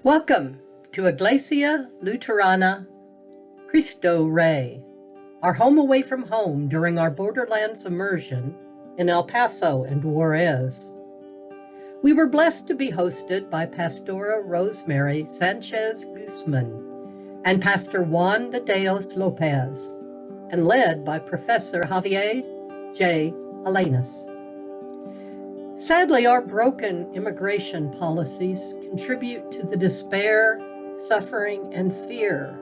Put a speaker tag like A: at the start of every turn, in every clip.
A: Welcome to Iglesia Luterana Cristo Rey, our home away from home during our borderlands immersion in El Paso and Juarez. We were blessed to be hosted by Pastora Rosemary Sanchez Guzman and Pastor Juan de Dios Lopez, and led by Professor Javier J. Alanis. Sadly, our broken immigration policies contribute to the despair, suffering, and fear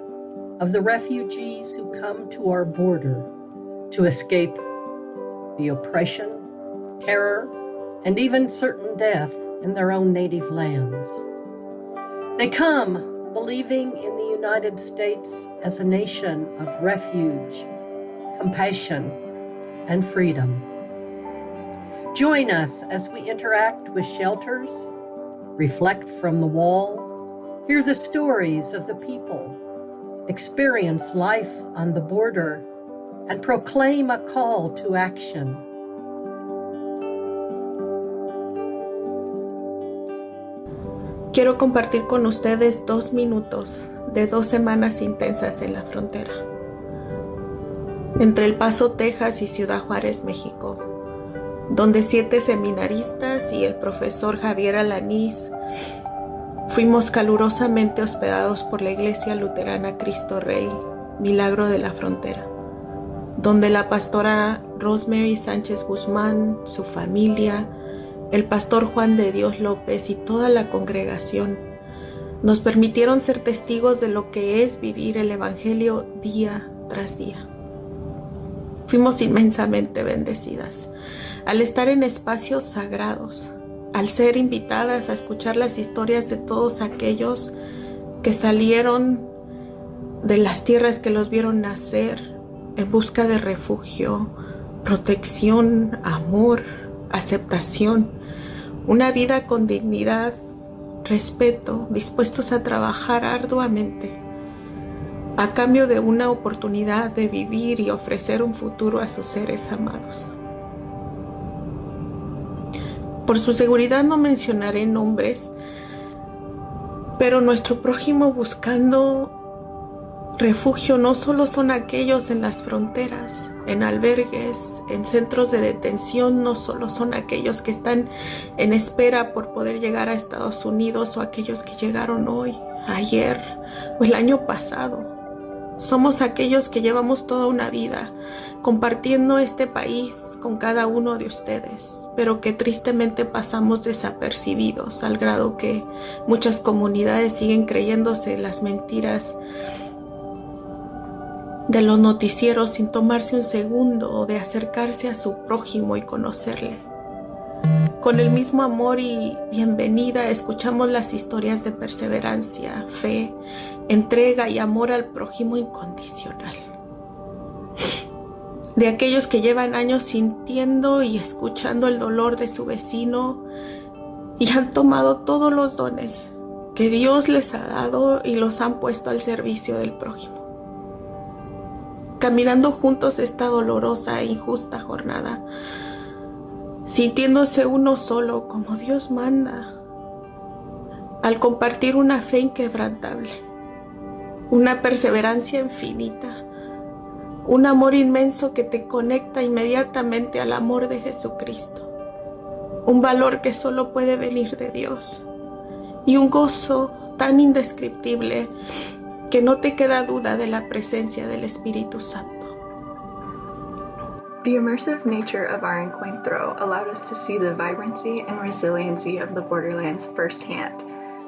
A: of the refugees who come to our border to escape the oppression, terror, and even certain death in their own native lands. They come believing in the United States as a nation of refuge, compassion, and freedom. Join us as we interact with shelters, reflect from the wall, hear the stories of the people, experience life on the border, and proclaim a call to action.
B: Quiero compartir con ustedes 2 minutos de 2 semanas intensas en la frontera, entre El Paso, Texas y Ciudad Juárez, México, donde 7 seminaristas y el profesor Javier Alanis fuimos calurosamente hospedados por la Iglesia Luterana Cristo Rey, Milagro de la Frontera, donde la pastora Rosemary Sánchez Guzmán, su familia, el pastor Juan de Dios López y toda la congregación nos permitieron ser testigos de lo que es vivir el Evangelio día tras día. Fuimos inmensamente bendecidas al estar en espacios sagrados, al ser invitadas a escuchar las historias de todos aquellos que salieron de las tierras que los vieron nacer en busca de refugio, protección, amor, aceptación, una vida con dignidad, respeto, dispuestos a trabajar arduamente a cambio de una oportunidad de vivir y ofrecer un futuro a sus seres amados. Por su seguridad no mencionaré nombres, pero nuestro prójimo buscando refugio no solo son aquellos en las fronteras, en albergues, en centros de detención, no solo son aquellos que están en espera por poder llegar a Estados Unidos o aquellos que llegaron hoy, ayer o el año pasado. Somos aquellos que llevamos toda una vida compartiendo este país con cada uno de ustedes, pero que tristemente pasamos desapercibidos al grado que muchas comunidades siguen creyéndose las mentiras de los noticieros sin tomarse un segundo de acercarse a su prójimo y conocerle. Con el mismo amor y bienvenida escuchamos las historias de perseverancia, fe, entrega y amor al prójimo incondicional. De aquellos que llevan años sintiendo y escuchando el dolor de su vecino y han tomado todos los dones que Dios les ha dado y los han puesto al servicio del prójimo. Caminando juntos esta dolorosa e injusta jornada, sintiéndose uno solo como Dios manda, al compartir una fe inquebrantable, una perseverancia infinita, un amor inmenso que te conecta inmediatamente al amor de Jesucristo, un valor que solo puede venir de Dios y un gozo tan indescriptible que no te queda duda de la presencia del Espíritu Santo.
C: The immersive nature of our Encuentro allowed us to see the vibrancy and resiliency of the borderlands firsthand.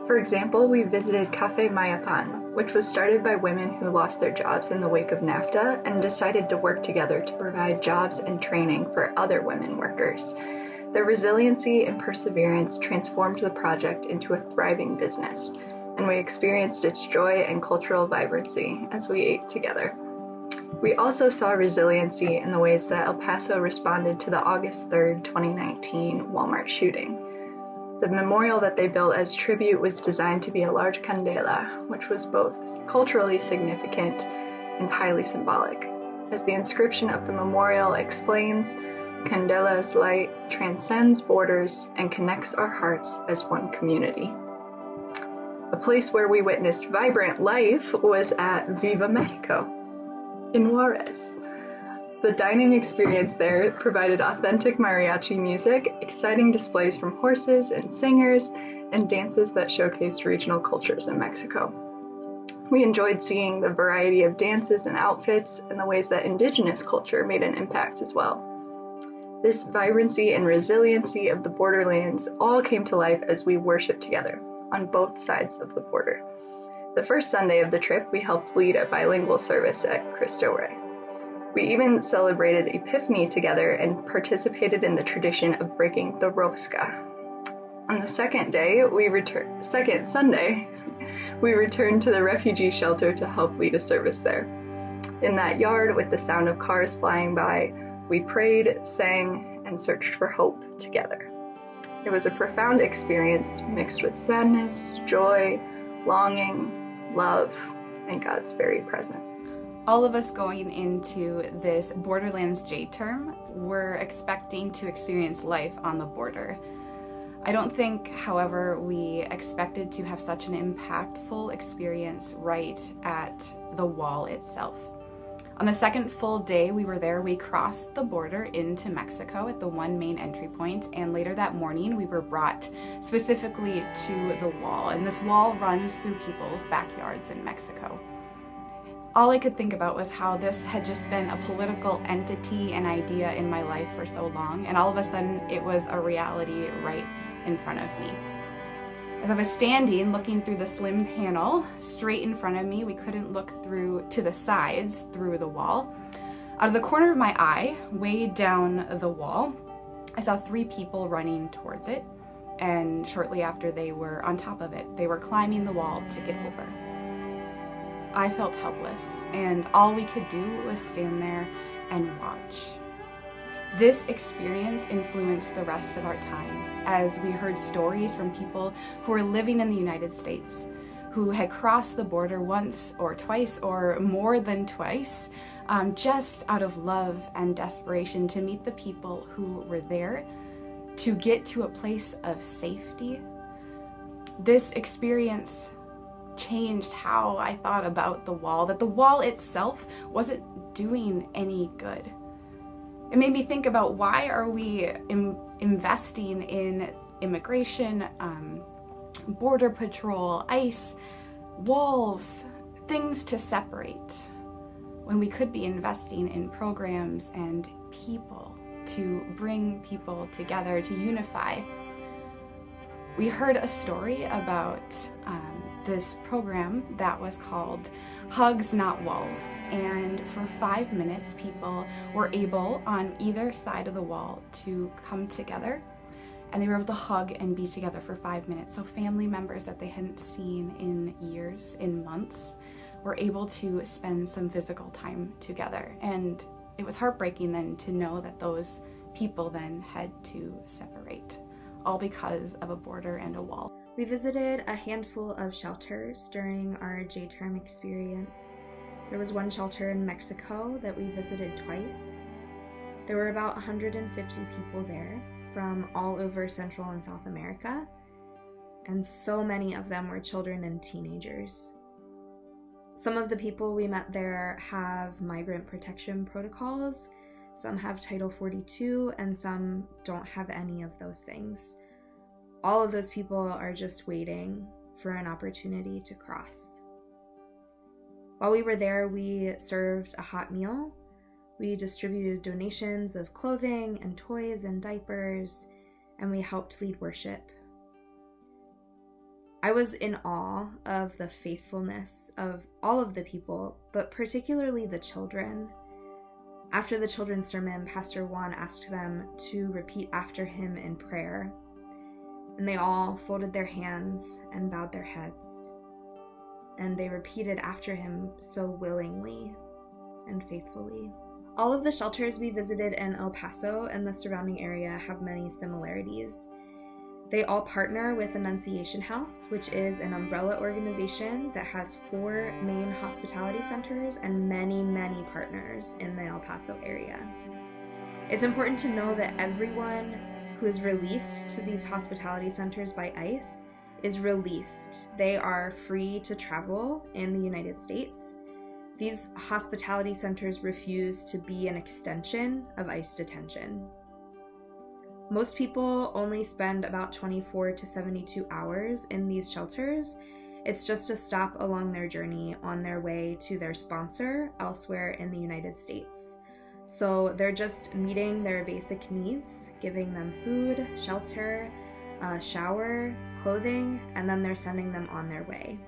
C: For example, we visited Café Mayapan, which was started by women who lost their jobs in the wake of NAFTA and decided to work together to provide jobs and training for other women workers. Their resiliency and perseverance transformed the project into a thriving business, and we experienced its joy and cultural vibrancy as we ate together. We also saw resiliency in the ways that El Paso responded to the August 3rd, 2019 Walmart shooting. The memorial that they built as tribute was designed to be a large candela, which was both culturally significant and highly symbolic. As the inscription of the memorial explains, Candela's light transcends borders and connects our hearts as one community. A place where we witnessed vibrant life was at Viva Mexico in Juarez. The dining experience there provided authentic mariachi music, exciting displays from horses and singers, and dances that showcased regional cultures in Mexico. We enjoyed seeing the variety of dances and outfits and the ways that indigenous culture made an impact as well. This vibrancy and resiliency of the borderlands all came to life as we worshiped together on both sides of the border. The first Sunday of the trip, we helped lead a bilingual service at Cristo Rey. We even celebrated Epiphany together and participated in the tradition of breaking the rosca. On the second Sunday, we returned to the refugee shelter to help lead a service there. In that yard, with the sound of cars flying by, we prayed, sang, and searched for hope together. It was a profound experience mixed with sadness, joy, longing, love, and God's very presence.
D: All of us going into this Borderlands J term were expecting to experience life on the border. I don't think, however, we expected to have such an impactful experience right at the wall itself. On the second full day we were there, we crossed the border into Mexico at the one main entry point, and later that morning we were brought specifically to the wall, and this wall runs through people's backyards in Mexico. All I could think about was how this had just been a political entity and idea in my life for so long, and all of a sudden it was a reality right in front of me. As I was standing looking through the slim panel straight in front of me, we couldn't look through to the sides through the wall. Out of the corner of my eye, way down the wall, I saw 3 people running towards it, and shortly after they were on top of it. They were climbing the wall to get over. I felt helpless, and all we could do was stand there and watch. This experience influenced the rest of our time as we heard stories from people who were living in the United States, who had crossed the border once or twice or more than twice, just out of love and desperation to meet the people who were there, to get to a place of safety. This experience changed how I thought about the wall, that the wall itself wasn't doing any good. It made me think about, why are we investing in immigration, border patrol, ICE, walls, things to separate, when we could be investing in programs and people to bring people together, to unify. We heard a story about this program that was called Hugs Not Walls, and for 5 minutes people were able on either side of the wall to come together, and they were able to hug and be together for 5 minutes. So family members that they hadn't seen in years, in months, were able to spend some physical time together. And it was heartbreaking then to know that those people then had to separate, all because of a border and a wall.
E: We visited a handful of shelters during our J-term experience. There was one shelter in Mexico that we visited twice. There were about 150 people there from all over Central and South America, and so many of them were children and teenagers. Some of the people we met there have migrant protection protocols, some have Title 42, and some don't have any of those things. All of those people are just waiting for an opportunity to cross. While we were there, we served a hot meal. We distributed donations of clothing and toys and diapers, and we helped lead worship. I was in awe of the faithfulness of all of the people, but particularly the children. After the children's sermon, Pastor Juan asked them to repeat after him in prayer, and they all folded their hands and bowed their heads, and they repeated after him so willingly and faithfully. All of the shelters we visited in El Paso and the surrounding area have many similarities. They all partner with Annunciation House, which is an umbrella organization that has 4 main hospitality centers and many, many partners in the El Paso area. It's important to know that everyone who is released to these hospitality centers by ICE is released. They are free to travel in the United States. These hospitality centers refuse to be an extension of ICE detention. Most people only spend about 24 to 72 hours in these shelters. It's just a stop along their journey on their way to their sponsor elsewhere in the United States. So they're just meeting their basic needs, giving them food, shelter, shower, clothing, and then they're sending them on their way.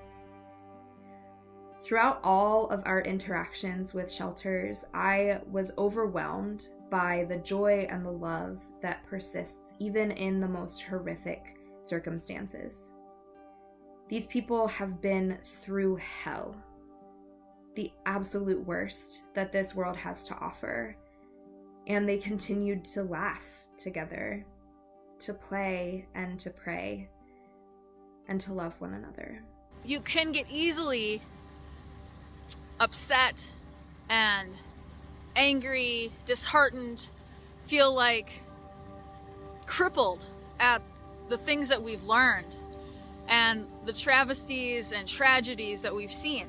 E: Throughout all of our interactions with shelters, I was overwhelmed by the joy and the love that persists even in the most horrific circumstances. These people have been through hell, the absolute worst that this world has to offer, and they continued to laugh together, to play and to pray, and to love one another.
F: You can get easily upset and angry, disheartened, feel like crippled at the things that we've learned and the travesties and tragedies that we've seen.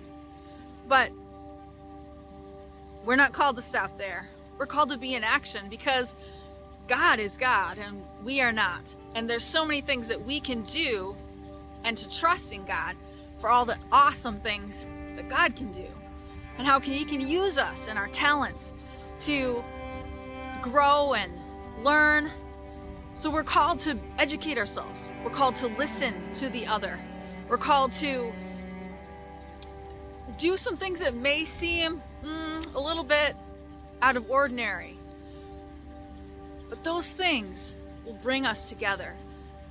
F: But we're not called to stop there. We're called to be in action because God is God and we are not. And there's so many things that we can do and to trust in God for all the awesome things that God can do. And how He can use us and our talents to grow and learn. So we're called to educate ourselves. We're called to listen to the other. We're called to do some things that may seem a little bit out of ordinary. But those things will bring us together.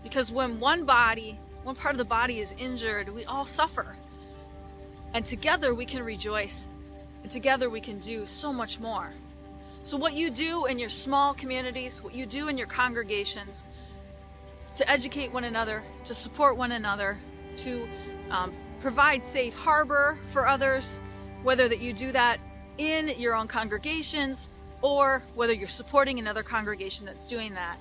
F: Because when one part of the body is injured, we all suffer. And together we can rejoice. And together we can do so much more. So what you do in your small communities, what you do in your congregations, to educate one another, to support one another, to provide safe harbor for others, whether that you do that in your own congregations or whether you're supporting another congregation that's doing that.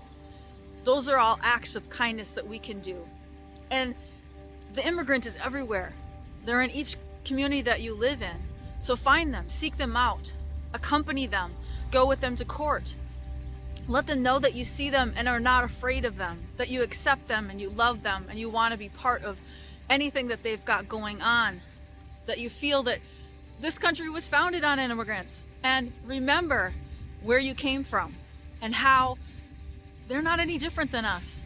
F: Those are all acts of kindness that we can do. And the immigrant is everywhere. They're in each community that you live in. So find them, seek them out, accompany them, go with them to court. Let them know that you see them and are not afraid of them, that you accept them and you love them and you want to be part of anything that they've got going on, that you feel that this country was founded on immigrants. And remember where you came from and how they're not any different than us.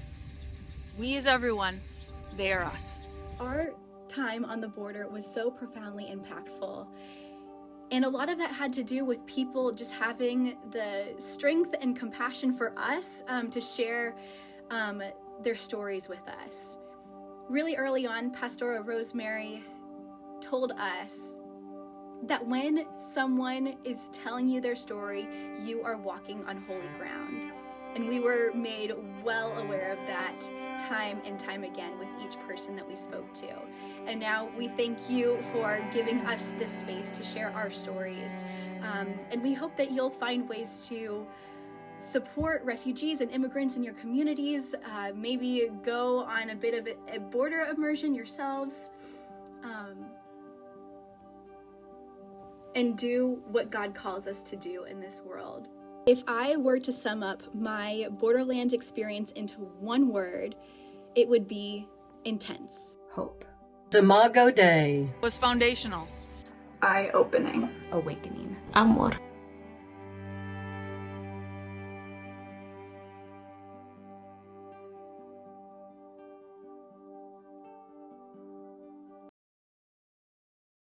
F: We is everyone, they are us.
G: Our time on the border was so profoundly impactful. And a lot of that had to do with people just having the strength and compassion for us to share their stories with us. Really early on, Pastora Rosemary told us that when someone is telling you their story, you are walking on holy ground. And we were made well aware of that time and time again with each person that we spoke to. And now we thank you for giving us this space to share our stories. And we hope that you'll find ways to support refugees and immigrants in your communities. Maybe go on a bit of a border immersion yourselves. And do what God calls us to do in this world. If I were to sum up my Borderlands experience into one word, it would be intense.
E: Hope.
A: Imago Dei
F: Was foundational.
C: Eye-opening.
D: Awakening.
B: Amor.